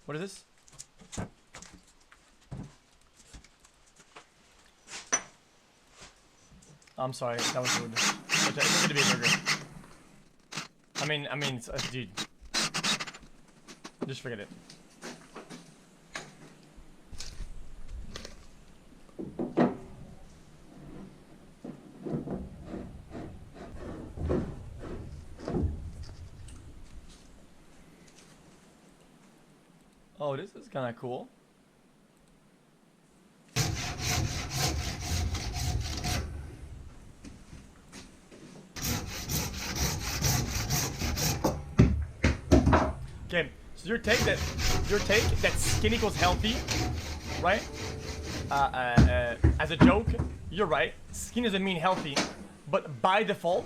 What is this? I'm sorry, that was rude. It's gonna be a burger. I mean, dude. Just forget it. Oh, this is kind of cool. Okay, so your take that skin equals healthy, right? As a joke, you're right. Skin doesn't mean healthy, but by default,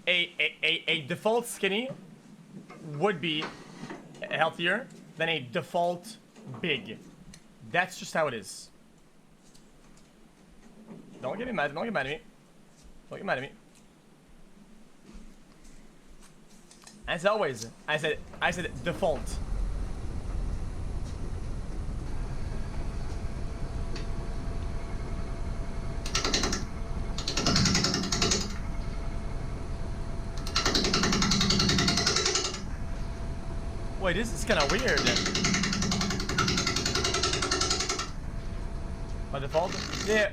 a default skinny would be healthier than a default big. That's just how it is. Don't get me mad. Don't get mad at me. Don't get mad at me. As always, I said default. Wait, this is kind of weird. By default? Yeah.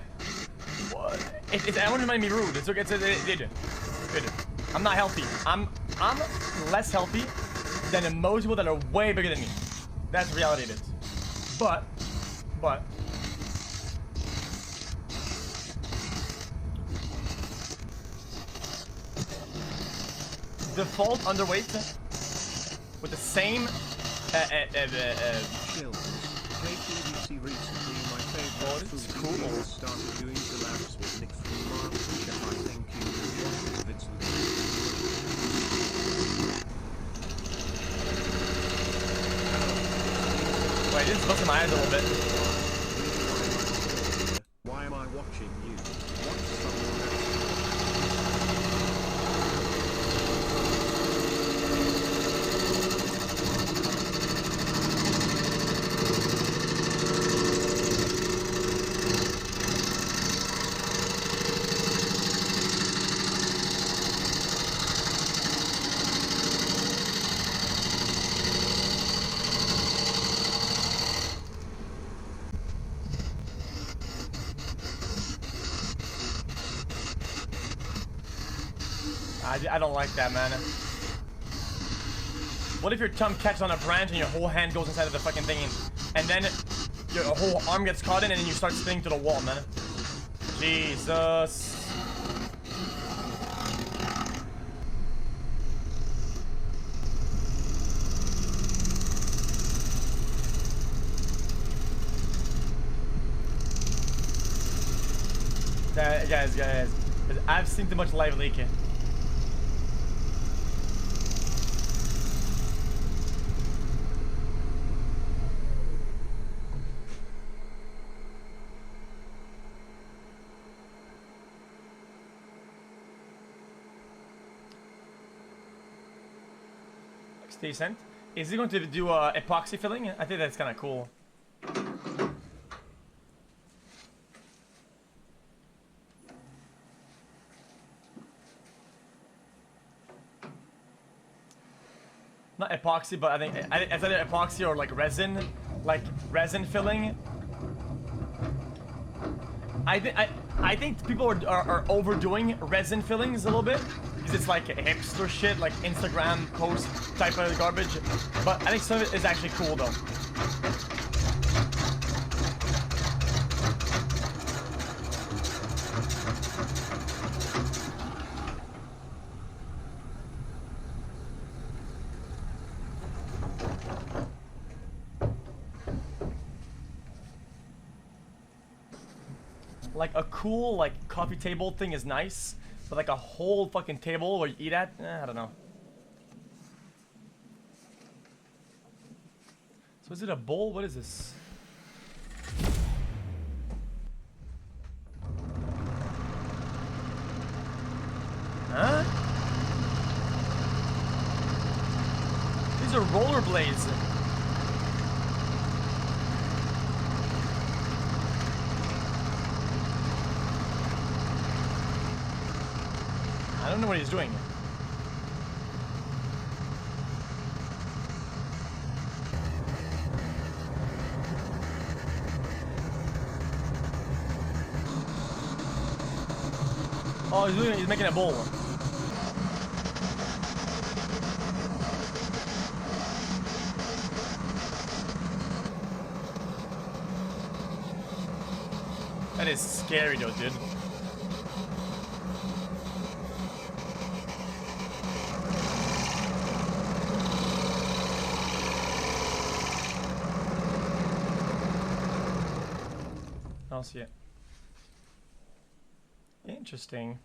What? I wouldn't mind me rude. It's okay. Good. I'm not healthy. I'm less healthy than most people that are way bigger than me. That's the reality of it. But default underweight with the same xQc recently my favorite food cool. started doing collabs with Nick from Mark, which I think you will watch if it's Wait, this is busting my eyes a little bit. Why am I watching you? Watch someone else. I don't like that, man. What if your thumb catches on a branch and your whole hand goes inside of the fucking thing and then your whole arm gets caught in and then you start spinning to the wall, man? Jesus. Guys, I've seen too much live leaking. Decent. Is he going to do epoxy filling? I think that's kind of cool. Not epoxy, but I think it's either epoxy or like resin filling. I think people are overdoing resin fillings a little bit because it's like hipster shit, like Instagram post type of garbage. But I think some of it is actually cool though. Like a cool like coffee table thing is nice, but like a whole fucking table where you eat at, I don't know. So is it a bowl? What is this? Huh? Those are rollerblades. I don't know what he's doing. Oh, he's making a bowl. That is scary though, dude. I don't see it. Interesting.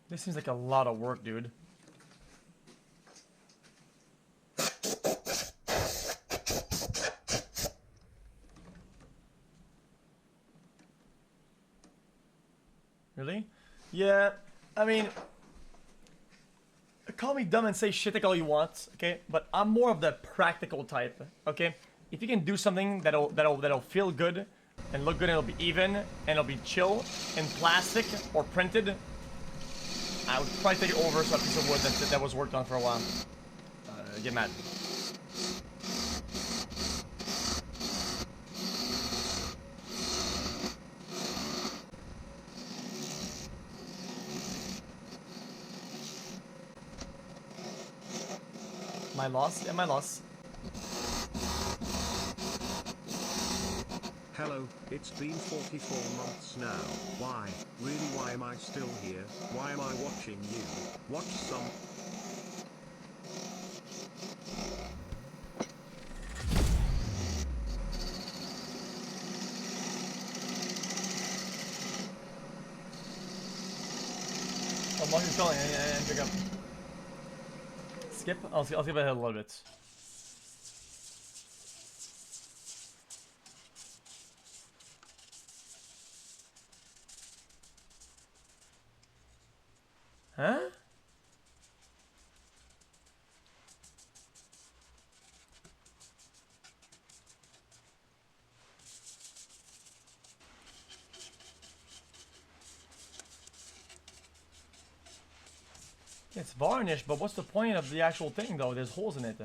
This seems like a lot of work, dude. Really? Yeah, I mean, call me dumb and say shit like all you want, okay? But I'm more of the practical type, okay? If you can do something that'll feel good and look good and it'll be even and it'll be chill and plastic or printed, I would probably take it over a piece of wood that was worked on for a while. Get mad. My loss? Yeah, my loss. Hello, it's been 44 months now. Why? Really, why am I still here? Why am I watching you? Watch some... Oh, Mark's calling. And pick up. Skip? I'll skip ahead a little bit. Huh? It's varnished, but what's the point of the actual thing though? There's holes in it.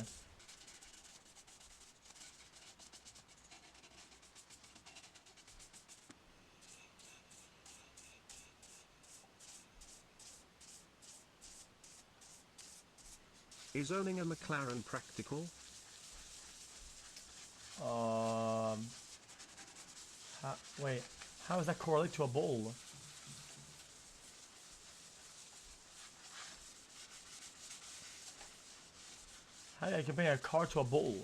Is owning a McLaren practical? Wait, how does that correlate to a bowl? How do I compare a car to a bowl?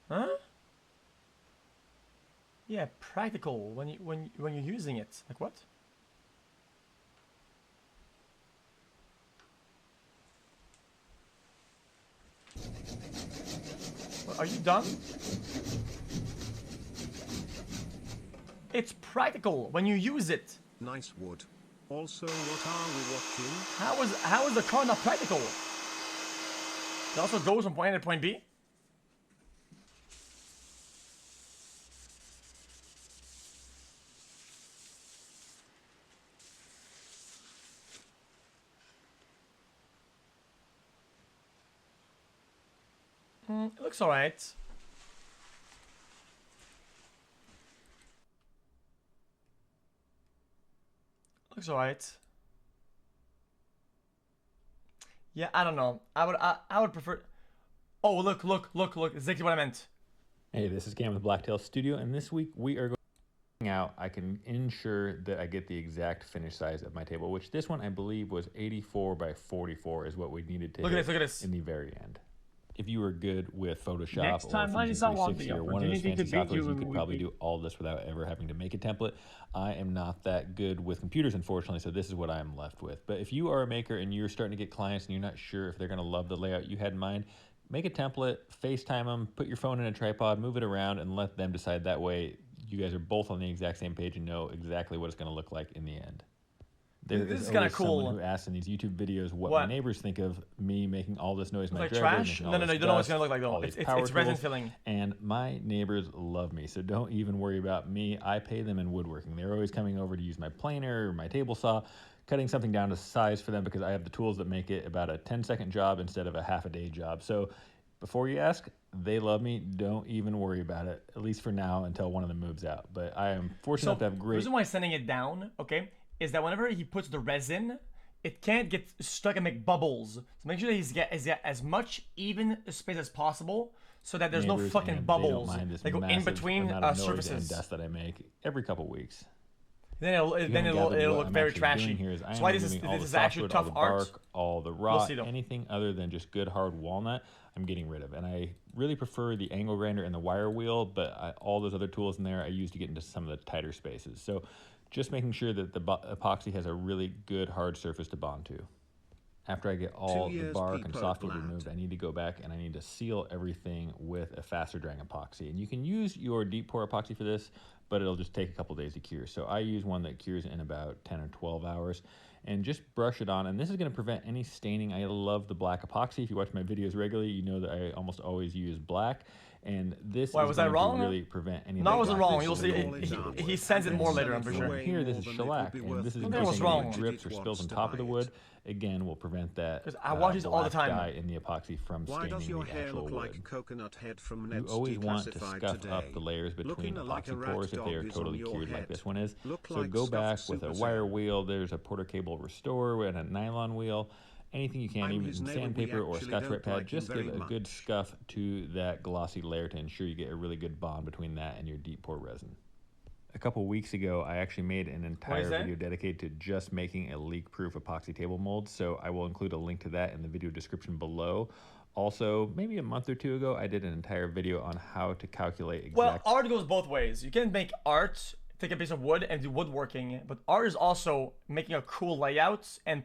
Huh? Yeah, practical when you're using it. Like what? Are you done? It's practical when you use it. Nice wood. Also, what are we watching? How is the car not practical? It also goes from point A to point B. It looks alright. Looks alright. Yeah, I don't know. I would prefer. Oh, look! Exactly what I meant. Hey, this is Cam with Blacktail Studio, and this week we are going out. I can ensure that I get the exact finish size of my table, which this one I believe was 84 by 44 is what we needed to Look at this. in the very end. If you were good with Photoshop Next time, or Fusion 360 or one of those fancy softwares, you could probably be. do all this without ever having to make a template. I am not that good with computers, unfortunately, so this is what I'm left with. But if you are a maker and you're starting to get clients and you're not sure if they're going to love the layout you had in mind, make a template, FaceTime them, put your phone in a tripod, move it around, and let them decide that way. you guys are both on the exact same page and know exactly what it's going to look like in the end. There This is is kinda always someone cool. who asks in these YouTube videos what What? my neighbors think of me making all this noise in my Like driveway, trash? making No, all no, this you don't know what it's dust, gonna look like though. all these It's power resin tools, filling. and my neighbors love me, so don't even worry about me. I pay them in woodworking. They're always coming over to use my planer or my table saw, cutting something down to size for them because I have the tools that make it about a 10-second job instead of a half-a-day job. So before you ask, they love me. Don't even worry about it, at least for now until one of them moves out. But I am fortunate to have The great... reason why he's sending it down, okay, is that whenever he puts the resin, it can't get stuck and make bubbles. So make sure that he's got as much even space as possible so that there's no neighbors, fucking and bubbles they don't mind this that go in massive between amount of noise surfaces. and dust that I make every couple weeks. Then it'll look very trashy. Here is I That's am why this removing all is the actually softwood, tough all the art. bark, all the rot, see, though. anything other than just good hard walnut, I'm getting rid of. And I really prefer the angle grinder and the wire wheel, but all those other tools in there I use to get into some of the tighter spaces. So just making sure that the epoxy has a really good hard surface to bond to. After I get all the bark and softwood removed, I need to go back and I need to seal everything with a faster drying epoxy. And you can use your deep pour epoxy for this, but it'll just take a couple days to cure. So I use one that cures in about 10 or 12 hours and just brush it on. And this is going to prevent any staining. I love the black epoxy. If you watch my videos regularly, you know that I almost always use black. And this Why, is was I going wrong? to really prevent any of No, that I wasn't black wrong. You'll see. visibility. He sends it more later, I'm pretty sure. Here, this is shellac, and this is in I case was any wrong. drips or spills on top of the wood. Again, will prevent that. Because I watch these all the black time. dye in the epoxy from Why staining does your the hair actual look wood. like coconut head from You Ned's always want to Declassified scuff today? up the layers between Looking like a epoxy rat pours if they are dog is totally on your cured like head. this one is. Look So like go scuffed back with a Super wire Zen. wheel. There's a porter cable restorer and a nylon wheel. Anything you can, I'm even his neighbor, we sandpaper or actually Scotch-Brite don't pad, like him just give very a good much. scuff to that glossy layer to ensure you get a really good bond between that and your deep pour resin. A couple weeks ago, I actually made an entire that? video dedicated to just making a leak-proof epoxy table mold, so I will include a link to that in the video description below. Also, maybe a month or two ago, I did an entire video on how to calculate exact... Well, art goes both ways. You can make art, take a piece of wood and do woodworking, but art is also making a cool layout and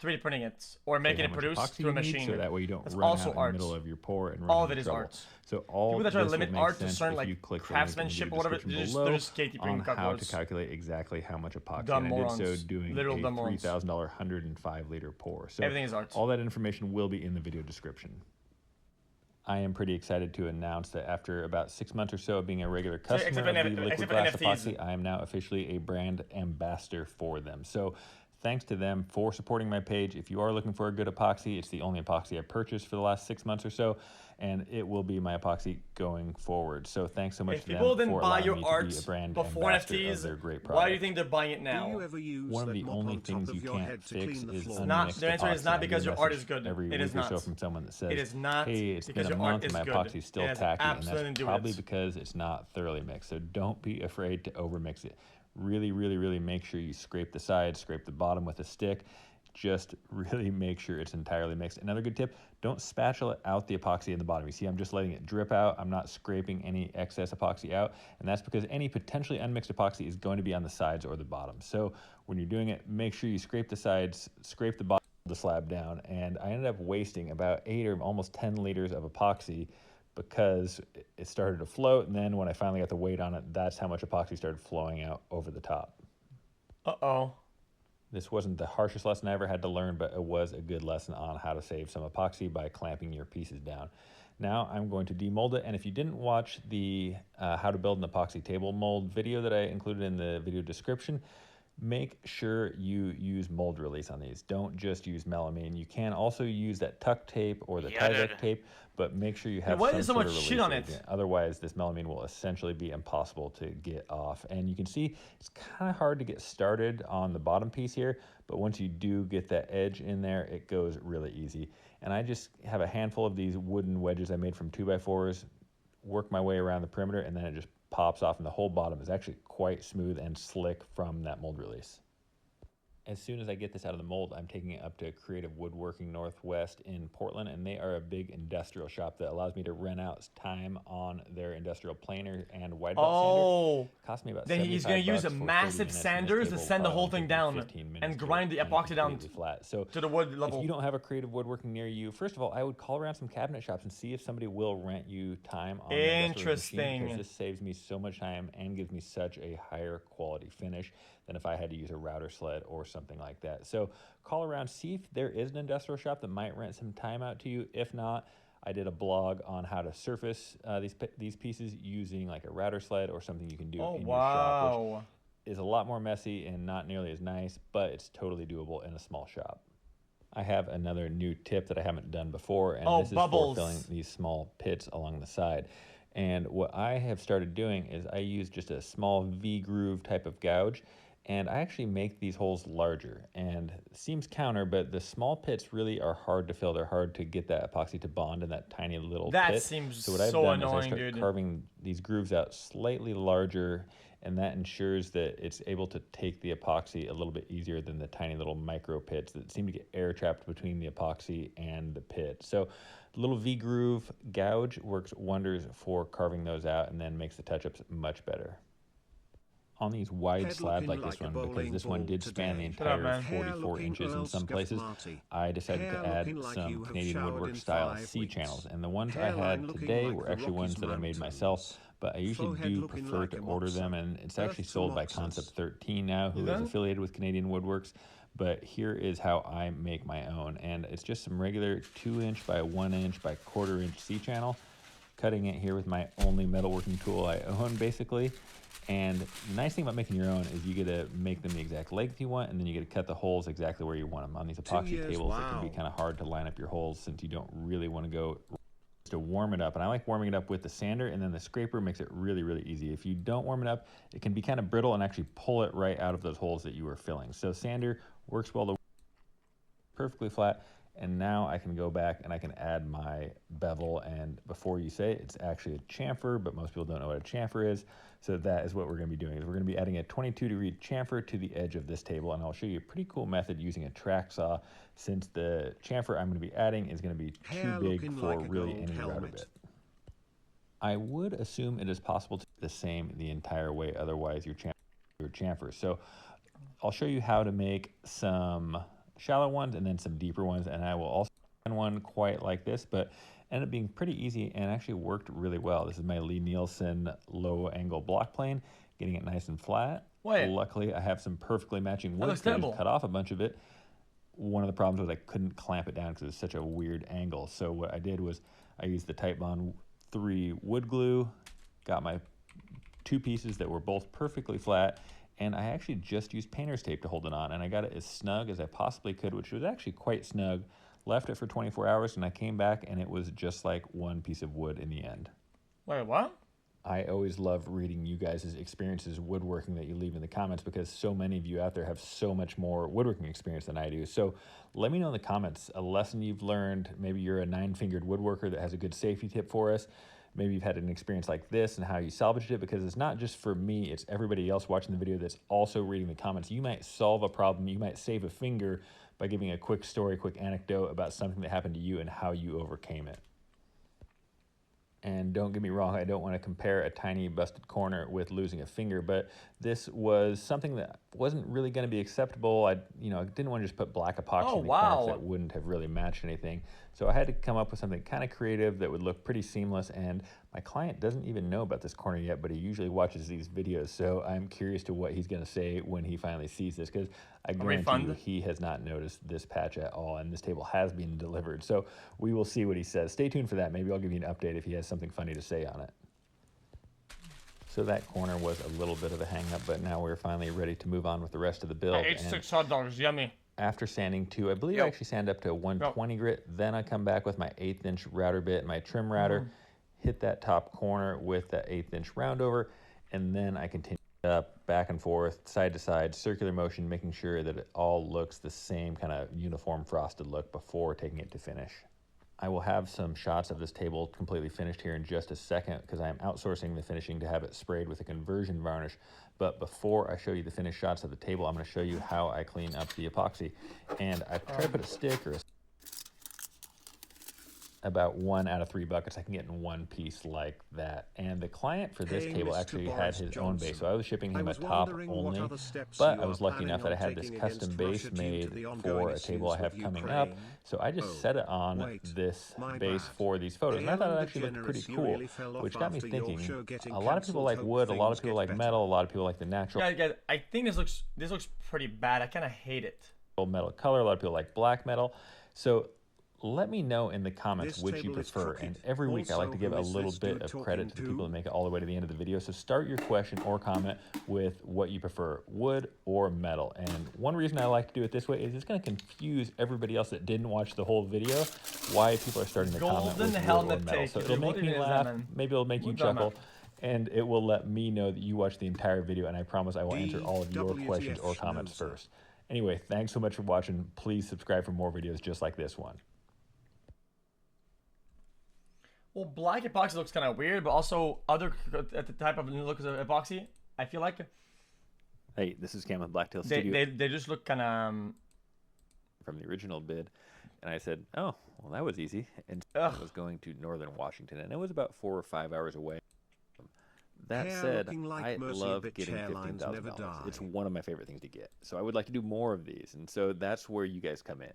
3D printing it or making it produce through a machine. So that way you don't That's run also out art. in the middle of your pour and run All into of it is trouble. art. So all People that try to this limit will make art to sense certain if like you click craftsmanship the or whatever. link in the They're description just gatekeeping below on how to calculators. calculate exactly how much epoxy. Dumb And I did so morons. doing Literal a dumb morons. $3,000 105-liter pour. So Everything is art. all that information will be in the video description. I am pretty excited to announce that after about 6 months or so of being a regular customer except of for the liquid except for glass NFTs. epoxy, I am now officially a brand ambassador for them. So thanks to them for supporting my page. If you are looking for a good epoxy, it's the only epoxy I've purchased for the last 6 months or so, and it will be my epoxy going forward. So thanks so much If to them people didn't for buy allowing your me art to be a brand before ambassador of NFTs, their great why do you product. think they're buying it Do now? you ever use One of that the mop only on top things of you your can't head to fix clean the is floor? not- unmixed the answer is epoxy. not I get a because your art message is good. Every It week is or so not. from someone that says, It is not hey, it's because been a your art month and is my good. epoxy's still It has tacky, and absolutely that's to do with probably it. because it's not thoroughly mixed. So don't be afraid to overmix it. Really, really, really make sure you scrape the sides, scrape the bottom with a stick. Just really make sure it's entirely mixed. Another good tip, don't spatula out the epoxy in the bottom. You see, I'm just letting it drip out. I'm not scraping any excess epoxy out, and that's because any potentially unmixed epoxy is going to be on the sides or the bottom. So when you're doing it, make sure you scrape the sides, scrape the bottom of the slab down, and I ended up wasting about 8 or almost 10 liters of epoxy because it started to float, and then when I finally got the weight on it, that's how much epoxy started flowing out over the top. Uh-oh. This wasn't the harshest lesson I ever had to learn, but it was a good lesson on how to save some epoxy by clamping your pieces down. Now I'm going to demold it, and if you didn't watch the how to build an epoxy table mold video that I included in the video description, make sure you use mold release on these. Don't just use melamine. You can also use that tuck tape or the Tyvek tape, but make sure you have why some is there so sort much of shit release on it? agent. Otherwise, this melamine will essentially be impossible to get off. And you can see it's kind of hard to get started on the bottom piece here, but once you do get that edge in there, it goes really easy. And I just have a handful of these wooden wedges I made from 2x4s, work my way around the perimeter, and then it just pops off, and the whole bottom is actually quite smooth and slick from that mold release. As soon as I get this out of the mold, I'm taking it up to Creative Woodworking Northwest in Portland, and they are a big industrial shop that allows me to rent out time on their industrial planer and wide belt sander. It cost me about then he's gonna use a massive sanders to sand the whole thing down and grind the epoxy down flat. So to the wood level. If you don't have a Creative Woodworking near you, first of all, I would call around some cabinet shops and see if somebody will rent you time on the industrial machine, because this saves me so much time and gives me such a higher quality finish than if I had to use a router sled or something like that. So call around, see if there is an industrial shop that might rent some time out to you. If not, I did a blog on how to surface these pieces using like a router sled or something you can do in your shop, which is a lot more messy and not nearly as nice, but it's totally doable in a small shop. I have another new tip that I haven't done before, and this is for filling these small pits along the side. And what I have started doing is I use just a small V-groove type of gouge, and I actually make these holes larger. And it seems counter, but the small pits really are hard to fill. They're hard to get that epoxy to bond in that tiny little pit. That seems so what I've done is I start carving these grooves out slightly larger, and that ensures that it's able to take the epoxy a little bit easier than the tiny little micro pits that seem to get air trapped between the epoxy and the pit. So the little V-groove gouge works wonders for carving those out and then makes the touch-ups much better. On these wide slabs like this one, because this one did span the entire 44 inches in some places, I decided to add some Canadian Woodwork style C channels. And the ones I had today were actually ones that I made myself, but I usually do prefer to order them, and it's actually sold by Concept 13 now, who is affiliated with Canadian Woodworks. But here is how I make my own, and it's just some regular 2-inch by 1-inch by 1/4 inch C channel, cutting it here with my only metalworking tool I own, basically. And the nice thing about making your own is you get to make them the exact length you want, and then you get to cut the holes exactly where you want them. On these epoxy tables, it can be kind of hard to line up your holes since you don't really want to go to warm it up. And I like warming it up with the sander, and then the scraper makes it really, really easy. If you don't warm it up, it can be kind of brittle and actually pull it right out of those holes that you were filling. So sander works well to perfectly flat. And now I can go back and I can add my bevel, and before you say it, it's actually a chamfer, but most people don't know what a chamfer is. So that is what we're going to be doing, is we're going to be adding a 22-degree chamfer to the edge of this table, and I'll show you a pretty cool method using a track saw, since the chamfer I'm going to be adding is going to be too big for really any router bit. I would assume it is possible to do the same the entire way, otherwise your chamfer. So I'll show you how to make some shallow ones and then some deeper ones, and I will also find one quite like this, but ended up being pretty easy and actually worked really well. This is my Lee Nielsen low angle block plane, getting it nice and flat. Luckily, I have some perfectly matching wood, so I just cut off a bunch of it. One of the problems was I couldn't clamp it down because it was such a weird angle. So what I did was I used the Titebond 3 wood glue, got my 2 pieces that were both perfectly flat, and I actually just used painter's tape to hold it on, and I got it as snug as I possibly could, which was actually quite snug. Left it for 24 hours, and I came back, and it was just like one piece of wood in the end. Wait, what? I always love reading you guys' experiences woodworking that you leave in the comments, because so many of you out there have so much more woodworking experience than I do. So let me know in the comments a lesson you've learned. Maybe you're a 9-fingered woodworker that has a good safety tip for us. Maybe you've had an experience like this and how you salvaged it, because it's not just for me, it's everybody else watching the video that's also reading the comments. You might solve a problem, you might save a finger by giving a quick story, quick anecdote about something that happened to you and how you overcame it. And don't get me wrong, I don't want to compare a tiny busted corner with losing a finger, but this was something that wasn't really going to be acceptable. I didn't want to just put black epoxy in the corners that wouldn't have really matched anything. So I had to come up with something kind of creative that would look pretty seamless, and my client doesn't even know about this corner yet, but he usually watches these videos, so I'm curious to what he's going to say when he finally sees this, because I guarantee you he has not noticed this patch at all, and this table has been delivered. So we will see what he says. Stay tuned for that. Maybe I'll give you an update if he has something funny to say on it. So that corner was a little bit of a hang-up, but now we're finally ready to move on with the rest of the build. I ate 6 hot dogs, yummy. After sanding too, I believe I actually sand up to 120 grit. Then I come back with my 1/8 inch router bit, my trim router, hit that top corner with that 1/8 inch round over, and then I continue up, back and forth, side to side, circular motion, making sure that it all looks the same kind of uniform frosted look before taking it to finish. I will have some shots of this table completely finished here in just a second because I am outsourcing the finishing to have it sprayed with a conversion varnish. But before I show you the finished shots of the table, I'm going to show you how I clean up the epoxy. And I try to put a stick or about 1 out of 3 buckets I can get in one piece like that. And the client for this table actually had his own base, so I was shipping him a top only, but I was lucky enough that I had this custom base made for a table I have coming up, so I just set it on this base for these photos, and I thought it actually looked pretty cool, which got me thinking, a lot of people like wood, a lot of people like metal, a lot of people like the natural guys, I think this looks pretty bad. I kind of hate it. Metal color, a lot of people like black metal, so let me know in the comments which you prefer, and every week I like to give a little bit of credit to the people that make it all the way to the end of the video, so start your question or comment with what you prefer, wood or metal. And one reason I like to do it this way is it's going to confuse everybody else that didn't watch the whole video why people are starting to comment with wood or metal. So it'll make me laugh, maybe it'll make you chuckle, and it will let me know that you watched the entire video, and I promise I will answer all of your questions or comments first. Anyway, thanks so much for watching. Please subscribe for more videos just like this one. Well, black epoxy looks kind of weird, but also other at the type of look of epoxy, I feel like. Hey, this is Cam with Blacktail Studio. They just look kind of from the original bid, and I said, oh, well, that was easy. And I was going to northern Washington, and it was about 4 or 5 hours away. That said, I love getting $15,000. It's one of my favorite things to get. So I would like to do more of these, and so that's where you guys come in.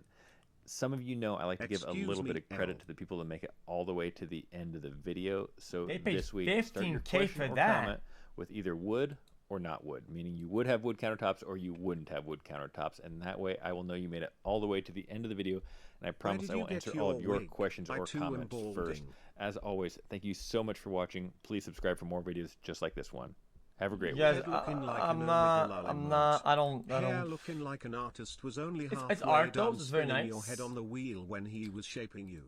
Some of you know I like to give a little bit of credit to the people that make it all the way to the end of the video. So this week, start your question or comment with either wood or not wood, meaning you would have wood countertops or you wouldn't have wood countertops. And that way I will know you made it all the way to the end of the video. And I promise I will answer all of your questions or comments first. As always, thank you so much for watching. Please subscribe for more videos just like this one. Have a great week. Yes, I don't. Looking like an artist was only it's art though. It's very nice. Your head on the wheel when he was shaping you.